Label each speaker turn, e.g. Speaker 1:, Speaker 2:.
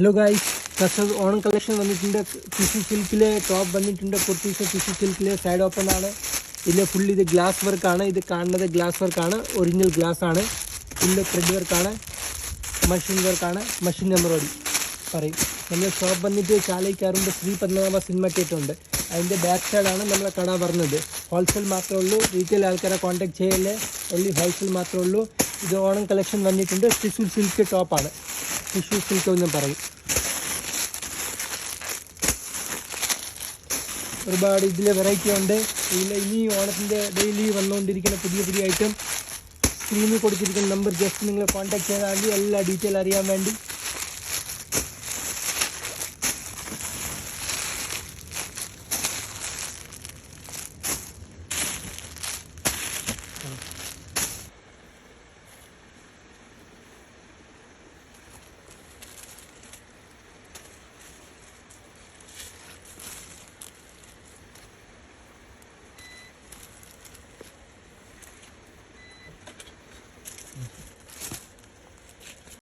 Speaker 1: Hello guys, customer Onam collection വന്നിട്ടുണ്ട്. Tissue സിൽക്കിലെ top വന്നിട്ടുണ്ട്. Kurtis tissue സിൽക്കിലെ side open ആണ്. ഇതിൽ ഫുൾ ഇത് ഗ്ലാസ് വർക്കാണ്. ഇത് കാണുന്നത് ഗ്ലാസ് വർക്കാണ്, ഒറിജിനൽ ഗ്ലാസ് ആണ്. ഫുള്ള് ത്രെഡ് വർക്കാണ്, മഷീൻ വർക്കാണ്. മഷീൻ എംബ്രോയിഡറി പറയും. നമ്മുടെ ഷോപ്പ് വന്നിട്ട് ചാലയിക്കാറുണ്ട്. ശ്രീ പത്മനാഭ സിനിമ തിയേറ്ററുണ്ട്. അതിൻ്റെ ബാക്ക് സൈഡാണ് നമ്മളെ കട പറഞ്ഞത്. ഹോൾസെയിൽ മാത്രമേ ഉള്ളൂ, റീറ്റെയിൽ ആൾക്കാരെ കോൺടാക്ട് ചെയ്യല്ലേ. ഓൺലി ഹോൾസെയിൽ മാത്രമേ ഉള്ളൂ. ഇത് ഓണം കളക്ഷൻ വന്നിട്ടുണ്ട്. ടിഷ്യൂ സിൽക്ക് ടോപ്പാണ്. ടിഷ്യൂ സിൽക്ക് എന്ന് പറയും. ഒരുപാട് ഇതിൽ വെറൈറ്റി ഉണ്ട്. ഇതിൽ ഇനി ഓണത്തിൻ്റെ ഡെയിലി വന്നുകൊണ്ടിരിക്കുന്ന പുതിയ പുതിയ ഐറ്റം സ്ക്രീനിൽ കൊടുത്തിരിക്കുന്ന നമ്പർ ജസ്റ്റ് നിങ്ങൾ കോൺടാക്ട് ചെയ്താൽ മതി. എല്ലാ ഡീറ്റെയിൽ അറിയാൻ വേണ്ടി.